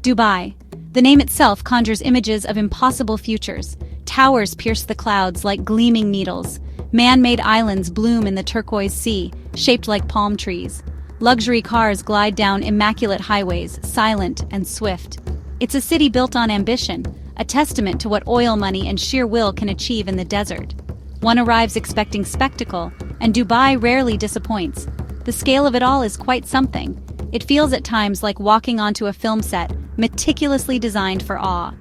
Dubai. The name itself conjures images of impossible futures. Towers pierce the clouds like gleaming needles. Man-made islands bloom in the turquoise sea, shaped like palm trees. Luxury cars glide down immaculate highways, silent and swift. It's a city built on ambition, a testament to what oil money and sheer will can achieve in the desert. One arrives expecting spectacle, and Dubai rarely disappoints. The scale of it all is quite something. It feels at times like walking onto a film set, meticulously designed for awe.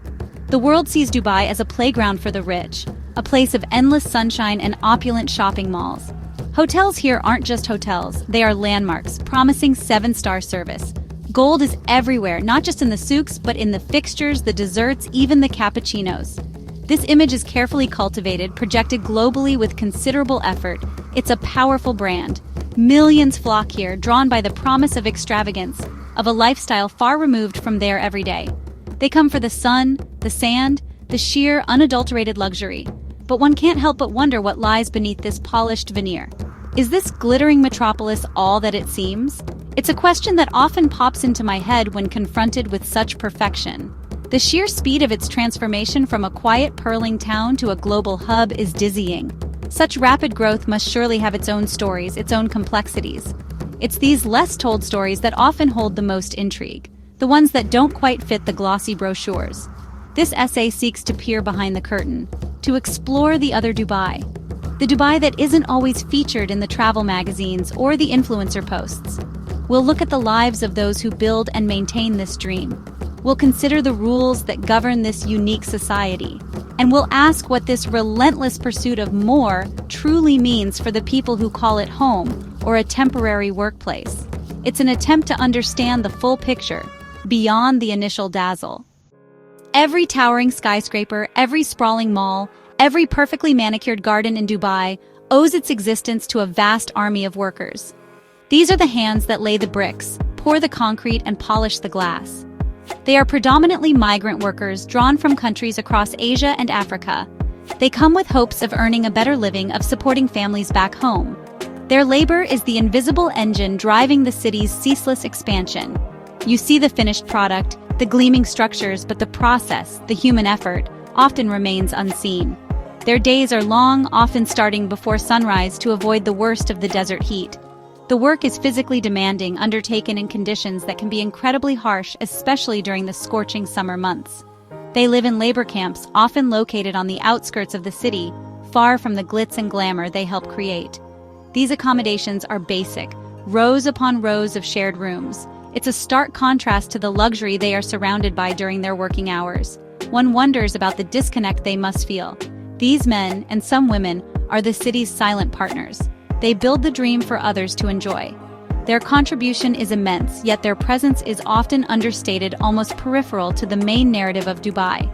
The world sees Dubai as a playground for the rich, a place of endless sunshine and opulent shopping malls. Hotels here aren't just hotels, they are landmarks, promising 7-star service. Gold is everywhere, not just in the souks, but in the fixtures, the desserts, even the cappuccinos. This image is carefully cultivated, projected globally with considerable effort. It's a powerful brand. Millions flock here, drawn by the promise of extravagance, of a lifestyle far removed from their everyday. They come for the sun, the sand, the sheer, unadulterated luxury. But one can't help but wonder what lies beneath this polished veneer. Is this glittering metropolis all that it seems? It's a question that often pops into my head when confronted with such perfection. The sheer speed of its transformation from a quiet, purling town to a global hub is dizzying. Such rapid growth must surely have its own stories, its own complexities. It's these less-told stories that often hold the most intrigue, the ones that don't quite fit the glossy brochures. This essay seeks to peer behind the curtain, to explore the other Dubai. The Dubai that isn't always featured in the travel magazines or the influencer posts. We'll look at the lives of those who build and maintain this dream. We'll consider the rules that govern this unique society. And we'll ask what this relentless pursuit of more truly means for the people who call it home or a temporary workplace. It's an attempt to understand the full picture, beyond the initial dazzle. Every towering skyscraper, every sprawling mall, every perfectly manicured garden in Dubai owes its existence to a vast army of workers. These are the hands that lay the bricks, pour the concrete, and polish the glass. They are predominantly migrant workers drawn from countries across Asia and Africa. They come with hopes of earning a better living, of supporting families back home. Their labor is the invisible engine driving the city's ceaseless expansion. You see the finished product, the gleaming structures, but the process, the human effort, often remains unseen. Their days are long, often starting before sunrise to avoid the worst of the desert heat. The work is physically demanding, undertaken in conditions that can be incredibly harsh, especially during the scorching summer months. They live in labor camps, often located on the outskirts of the city, far from the glitz and glamour they help create. These accommodations are basic, rows upon rows of shared rooms. It's a stark contrast to the luxury they are surrounded by during their working hours. One wonders about the disconnect they must feel. These men, and some women, are the city's silent partners. They build the dream for others to enjoy. Their contribution is immense, yet their presence is often understated, almost peripheral to the main narrative of Dubai.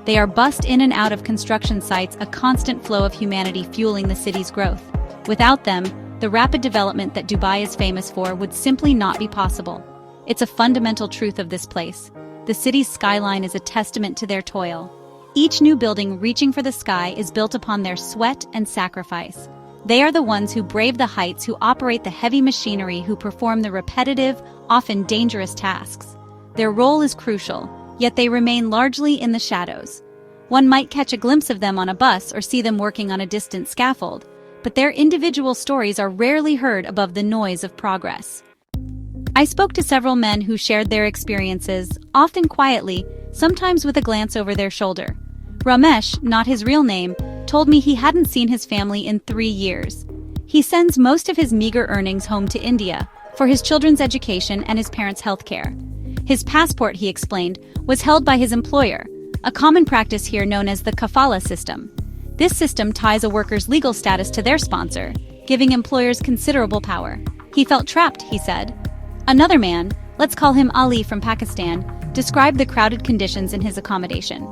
They are bussed in and out of construction sites, a constant flow of humanity fueling the city's growth. Without them, the rapid development that Dubai is famous for would simply not be possible. It's a fundamental truth of this place. The city's skyline is a testament to their toil. Each new building reaching for the sky is built upon their sweat and sacrifice. They are the ones who brave the heights, who operate the heavy machinery, who perform the repetitive, often dangerous tasks. Their role is crucial, yet they remain largely in the shadows. One might catch a glimpse of them on a bus or see them working on a distant scaffold, but their individual stories are rarely heard above the noise of progress. I spoke to several men who shared their experiences, often quietly, sometimes with a glance over their shoulder. Ramesh, not his real name, told me he hadn't seen his family in 3 years. He sends most of his meager earnings home to India for his children's education and his parents' health care. His passport, he explained, was held by his employer, a common practice here known as the kafala system. This system ties a worker's legal status to their sponsor, giving employers considerable power. He felt trapped, he said. Another man, let's call him Ali from Pakistan, described the crowded conditions in his accommodation.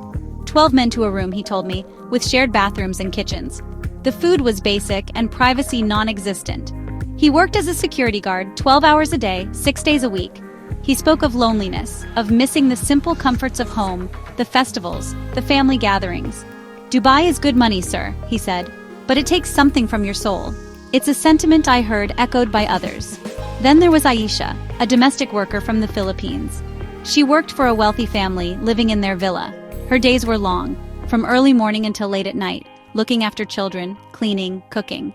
12 men to a room, he told me, with shared bathrooms and kitchens. The food was basic and privacy non-existent. He worked as a security guard 12 hours a day, 6 days a week. He spoke of loneliness, of missing the simple comforts of home, the festivals, the family gatherings. Dubai is good money, sir, he said, but it takes something from your soul. It's a sentiment I heard echoed by others. Then there was Aisha, a domestic worker from the Philippines. She worked for a wealthy family living in their villa. Her days were long, from early morning until late at night, looking after children, cleaning, cooking.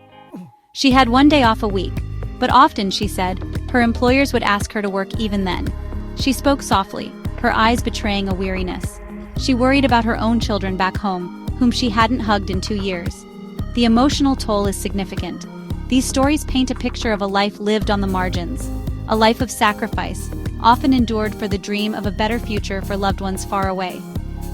She had one day off a week, but often, she said, her employers would ask her to work even then. She spoke softly, her eyes betraying a weariness. She worried about her own children back home, whom she hadn't hugged in 2 years. The emotional toll is significant. These stories paint a picture of a life lived on the margins, a life of sacrifice, often endured for the dream of a better future for loved ones far away.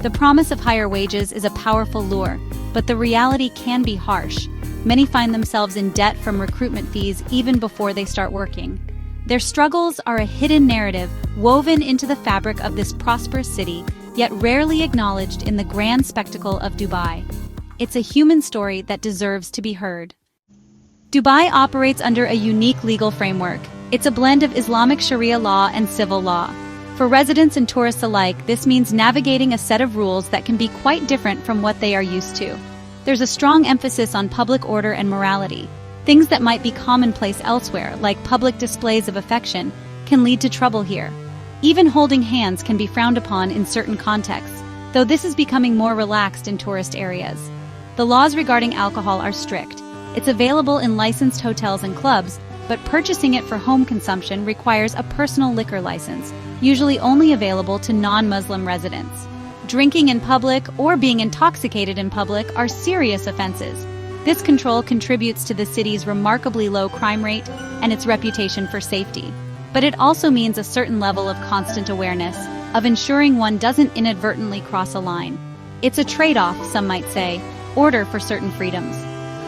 The promise of higher wages is a powerful lure, but the reality can be harsh. Many find themselves in debt from recruitment fees even before they start working. Their struggles are a hidden narrative woven into the fabric of this prosperous city, yet rarely acknowledged in the grand spectacle of Dubai. It's a human story that deserves to be heard. Dubai operates under a unique legal framework. It's a blend of Islamic Sharia law and civil law. For residents and tourists alike, this means navigating a set of rules that can be quite different from what they are used to. There's a strong emphasis on public order and morality. Things that might be commonplace elsewhere, like public displays of affection, can lead to trouble here. Even holding hands can be frowned upon in certain contexts, though this is becoming more relaxed in tourist areas. The laws regarding alcohol are strict. It's available in licensed hotels and clubs, but purchasing it for home consumption requires a personal liquor license, usually only available to non-Muslim residents. Drinking in public or being intoxicated in public are serious offenses. This control contributes to the city's remarkably low crime rate and its reputation for safety. But it also means a certain level of constant awareness, of ensuring one doesn't inadvertently cross a line. It's a trade-off, some might say, order for certain freedoms.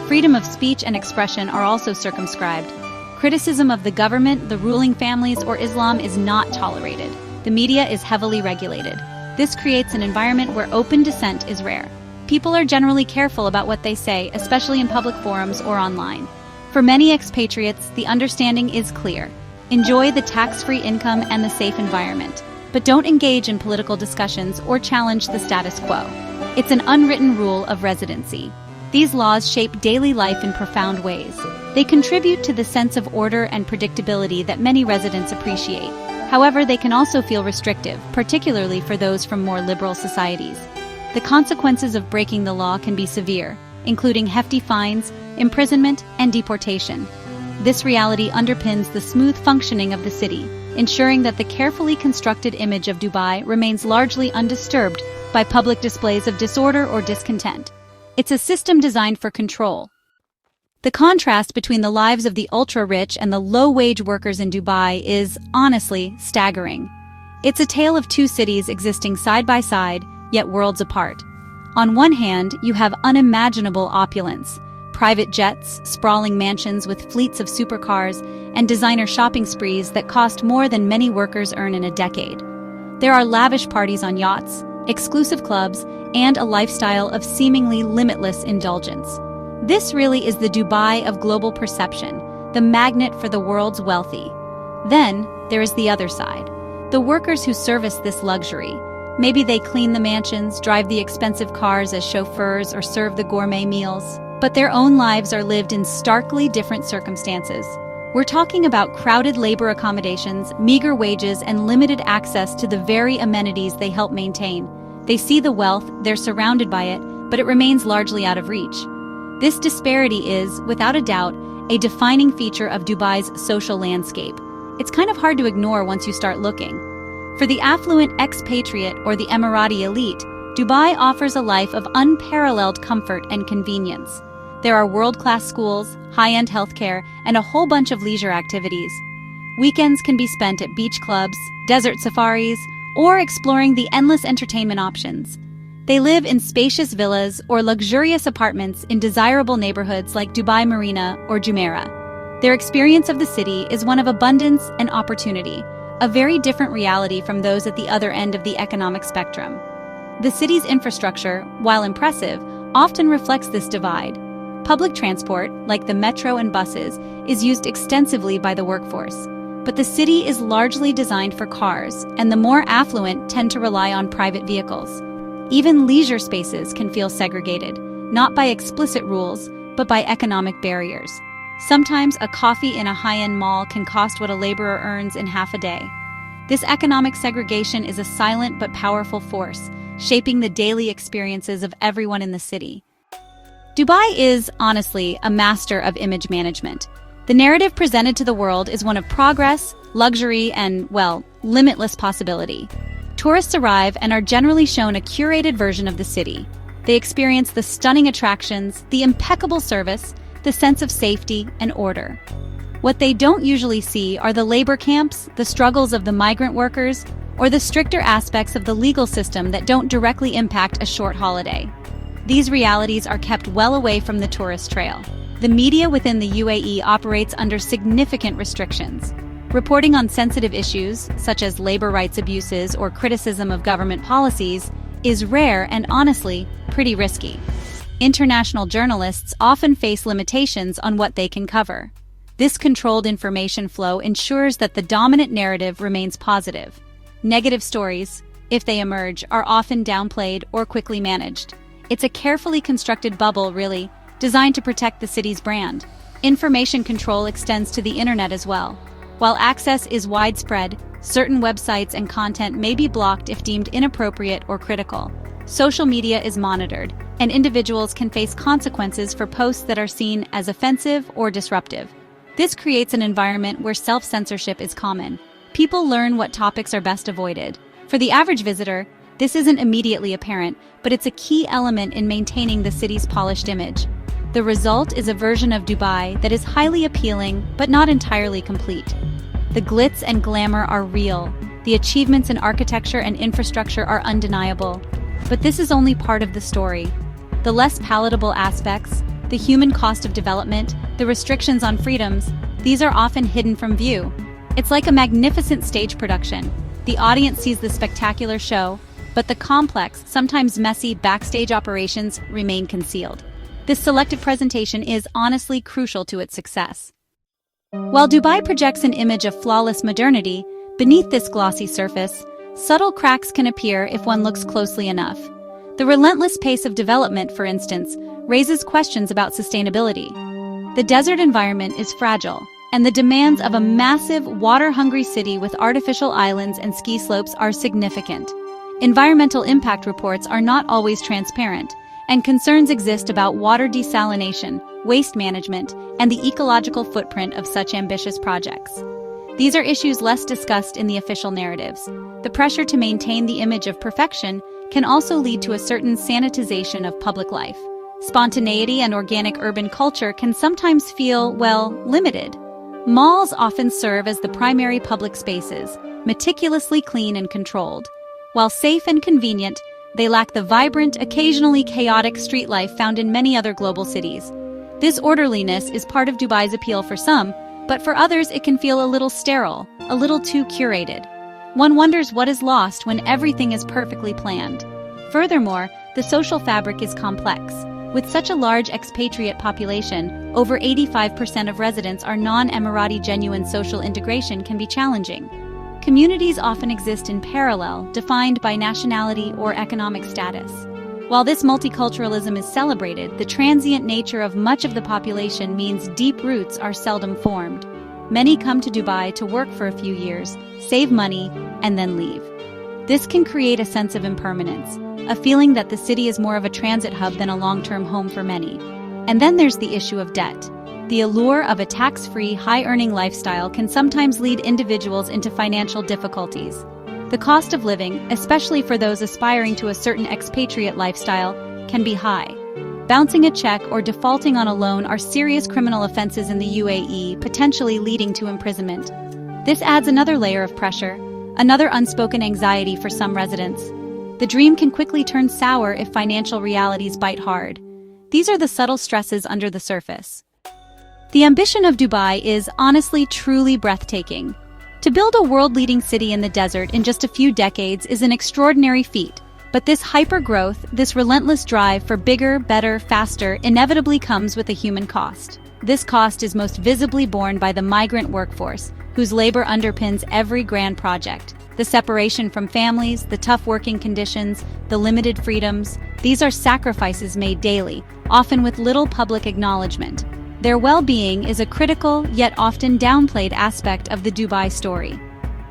Freedom of speech and expression are also circumscribed. Criticism of the government, the ruling families, or Islam is not tolerated. The media is heavily regulated. This creates an environment where open dissent is rare. People are generally careful about what they say, especially in public forums or online. For many expatriates, the understanding is clear. Enjoy the tax-free income and the safe environment, but don't engage in political discussions or challenge the status quo. It's an unwritten rule of residency. These laws shape daily life in profound ways. They contribute to the sense of order and predictability that many residents appreciate. However, they can also feel restrictive, particularly for those from more liberal societies. The consequences of breaking the law can be severe, including hefty fines, imprisonment, and deportation. This reality underpins the smooth functioning of the city, ensuring that the carefully constructed image of Dubai remains largely undisturbed by public displays of disorder or discontent. It's a system designed for control. The contrast between the lives of the ultra-rich and the low-wage workers in Dubai is, honestly, staggering. It's a tale of two cities existing side by side, yet worlds apart. On one hand, you have unimaginable opulence, private jets, sprawling mansions with fleets of supercars, and designer shopping sprees that cost more than many workers earn in a decade. There are lavish parties on yachts, exclusive clubs, and a lifestyle of seemingly limitless indulgence. This really is the Dubai of global perception, the magnet for the world's wealthy. Then, there is the other side. The workers who service this luxury. Maybe they clean the mansions, drive the expensive cars as chauffeurs, or serve the gourmet meals. But their own lives are lived in starkly different circumstances. We're talking about crowded labor accommodations, meager wages, and limited access to the very amenities they help maintain. They see the wealth, they're surrounded by it, but it remains largely out of reach. This disparity is, without a doubt, a defining feature of Dubai's social landscape. It's kind of hard to ignore once you start looking. For the affluent expatriate or the Emirati elite, Dubai offers a life of unparalleled comfort and convenience. There are world-class schools, high-end healthcare, and a whole bunch of leisure activities. Weekends can be spent at beach clubs, desert safaris, or exploring the endless entertainment options. They live in spacious villas or luxurious apartments in desirable neighborhoods like Dubai Marina or Jumeirah. Their experience of the city is one of abundance and opportunity, a very different reality from those at the other end of the economic spectrum. The city's infrastructure, while impressive, often reflects this divide. Public transport, like the metro and buses, is used extensively by the workforce. But the city is largely designed for cars, and the more affluent tend to rely on private vehicles. Even leisure spaces can feel segregated, not by explicit rules, but by economic barriers. Sometimes a coffee in a high-end mall can cost what a laborer earns in half a day. This economic segregation is a silent but powerful force, shaping the daily experiences of everyone in the city. Dubai is, honestly, a master of image management. The narrative presented to the world is one of progress, luxury, and, well, limitless possibility. Tourists arrive and are generally shown a curated version of the city. They experience the stunning attractions, the impeccable service, the sense of safety and order. What they don't usually see are the labor camps, the struggles of the migrant workers, or the stricter aspects of the legal system that don't directly impact a short holiday. These realities are kept well away from the tourist trail. The media within the UAE operates under significant restrictions. Reporting on sensitive issues, such as labor rights abuses or criticism of government policies, is rare and honestly, pretty risky. International journalists often face limitations on what they can cover. This controlled information flow ensures that the dominant narrative remains positive. Negative stories, if they emerge, are often downplayed or quickly managed. It's a carefully constructed bubble, really, designed to protect the city's brand. Information control extends to the internet as well. While access is widespread, certain websites and content may be blocked if deemed inappropriate or critical. Social media is monitored, and individuals can face consequences for posts that are seen as offensive or disruptive. This creates an environment where self-censorship is common. People learn what topics are best avoided. For the average visitor, this isn't immediately apparent, but it's a key element in maintaining the city's polished image. The result is a version of Dubai that is highly appealing, but not entirely complete. The glitz and glamour are real. The achievements in architecture and infrastructure are undeniable. But this is only part of the story. The less palatable aspects, the human cost of development, the restrictions on freedoms, these are often hidden from view. It's like a magnificent stage production. The audience sees the spectacular show, but the complex, sometimes messy backstage operations remain concealed. This selective presentation is honestly crucial to its success. While Dubai projects an image of flawless modernity, beneath this glossy surface, subtle cracks can appear if one looks closely enough. The relentless pace of development, for instance, raises questions about sustainability. The desert environment is fragile, and the demands of a massive, water-hungry city with artificial islands and ski slopes are significant. Environmental impact reports are not always transparent, and concerns exist about water desalination, waste management, and the ecological footprint of such ambitious projects. These are issues less discussed in the official narratives. The pressure to maintain the image of perfection can also lead to a certain sanitization of public life. Spontaneity and organic urban culture can sometimes feel, well, limited. Malls often serve as the primary public spaces, meticulously clean and controlled. While safe and convenient, they lack the vibrant, occasionally chaotic street life found in many other global cities. This orderliness is part of Dubai's appeal for some, but for others it can feel a little sterile, a little too curated. One wonders what is lost when everything is perfectly planned. Furthermore, the social fabric is complex. With such a large expatriate population, over 85% of residents are non-Emirati. Genuine social integration can be challenging. Communities often exist in parallel, defined by nationality or economic status. While this multiculturalism is celebrated, the transient nature of much of the population means deep roots are seldom formed. Many come to Dubai to work for a few years, save money, and then leave. This can create a sense of impermanence, a feeling that the city is more of a transit hub than a long-term home for many. And then there's the issue of debt. The allure of a tax-free, high-earning lifestyle can sometimes lead individuals into financial difficulties. The cost of living, especially for those aspiring to a certain expatriate lifestyle, can be high. Bouncing a check or defaulting on a loan are serious criminal offenses in the UAE, potentially leading to imprisonment. This adds another layer of pressure, another unspoken anxiety for some residents. The dream can quickly turn sour if financial realities bite hard. These are the subtle stresses under the surface. The ambition of Dubai is honestly truly breathtaking. To build a world-leading city in the desert in just a few decades is an extraordinary feat, but this hyper-growth, this relentless drive for bigger, better, faster, inevitably comes with a human cost. This cost is most visibly borne by the migrant workforce, whose labor underpins every grand project. The separation from families, the tough working conditions, the limited freedoms, these are sacrifices made daily, often with little public acknowledgement. Their well-being is a critical, yet often downplayed aspect of the Dubai story.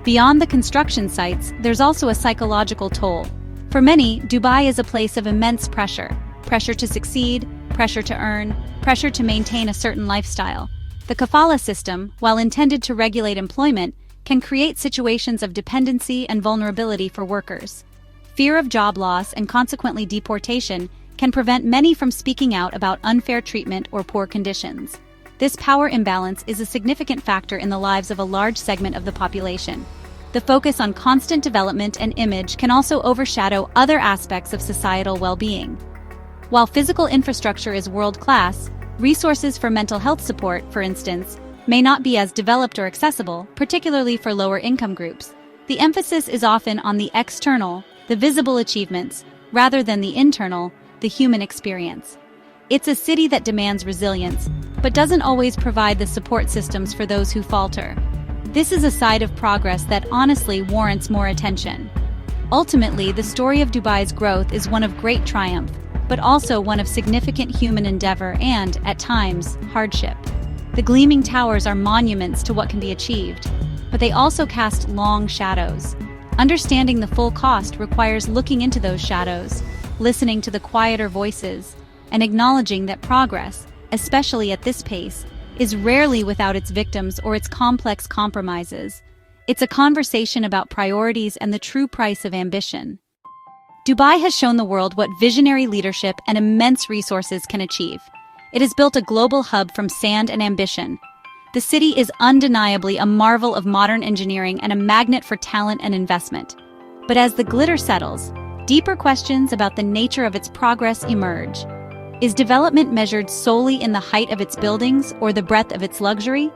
Beyond the construction sites, there's also a psychological toll. For many, Dubai is a place of immense pressure. Pressure to succeed, pressure to earn, pressure to maintain a certain lifestyle. The kafala system, while intended to regulate employment, can create situations of dependency and vulnerability for workers. Fear of job loss and consequently deportation can prevent many from speaking out about unfair treatment or poor conditions. This power imbalance is a significant factor in the lives of a large segment of the population. The focus on constant development and image can also overshadow other aspects of societal well-being. While physical infrastructure is world-class, resources for mental health support, for instance, may not be as developed or accessible, particularly for lower-income groups. The emphasis is often on the external, the visible achievements, rather than the internal, the human experience. It's a city that demands resilience, but doesn't always provide the support systems for those who falter. This is a side of progress that honestly warrants more attention. Ultimately, the story of Dubai's growth is one of great triumph, but also one of significant human endeavor and, at times, hardship. The gleaming towers are monuments to what can be achieved, but they also cast long shadows. Understanding the full cost requires looking into those shadows, listening to the quieter voices, and acknowledging that progress, especially at this pace, is rarely without its victims or its complex compromises. It's a conversation about priorities and the true price of ambition. Dubai has shown the world what visionary leadership and immense resources can achieve. It has built a global hub from sand and ambition. The city is undeniably a marvel of modern engineering and a magnet for talent and investment. But as the glitter settles, deeper questions about the nature of its progress emerge. Is development measured solely in the height of its buildings or the breadth of its luxury?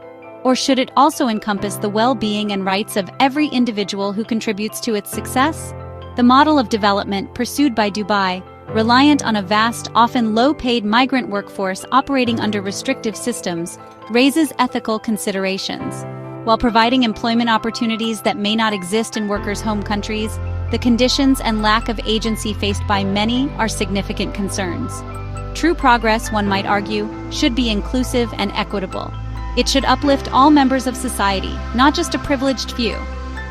Or should it also encompass the well-being and rights of every individual who contributes to its success? The model of development pursued by Dubai, reliant on a vast, often low-paid migrant workforce operating under restrictive systems, raises ethical considerations. While providing employment opportunities that may not exist in workers' home countries, the conditions and lack of agency faced by many are significant concerns. True progress, one might argue, should be inclusive and equitable. It should uplift all members of society, not just a privileged few.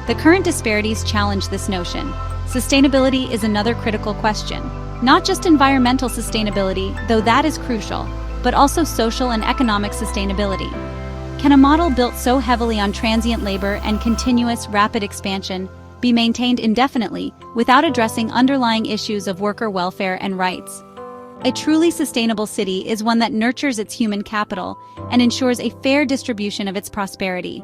The current disparities challenge this notion. Sustainability is another critical question. Not just environmental sustainability, though that is crucial, but also social and economic sustainability. Can a model built so heavily on transient labor and continuous, rapid expansion be maintained indefinitely without addressing underlying issues of worker welfare and rights? A truly sustainable city is one that nurtures its human capital and ensures a fair distribution of its prosperity.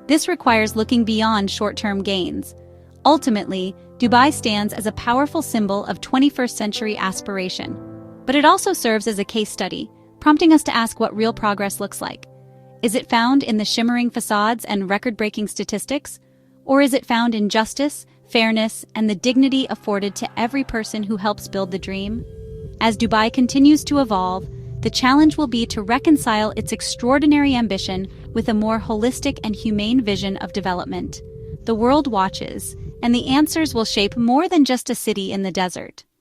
This requires looking beyond short-term gains. Ultimately, Dubai stands as a powerful symbol of 21st century aspiration. But it also serves as a case study, prompting us to ask what real progress looks like. Is it found in the shimmering facades and record-breaking statistics? Or is it found in justice, fairness, and the dignity afforded to every person who helps build the dream? As Dubai continues to evolve, the challenge will be to reconcile its extraordinary ambition with a more holistic and humane vision of development. The world watches, and the answers will shape more than just a city in the desert.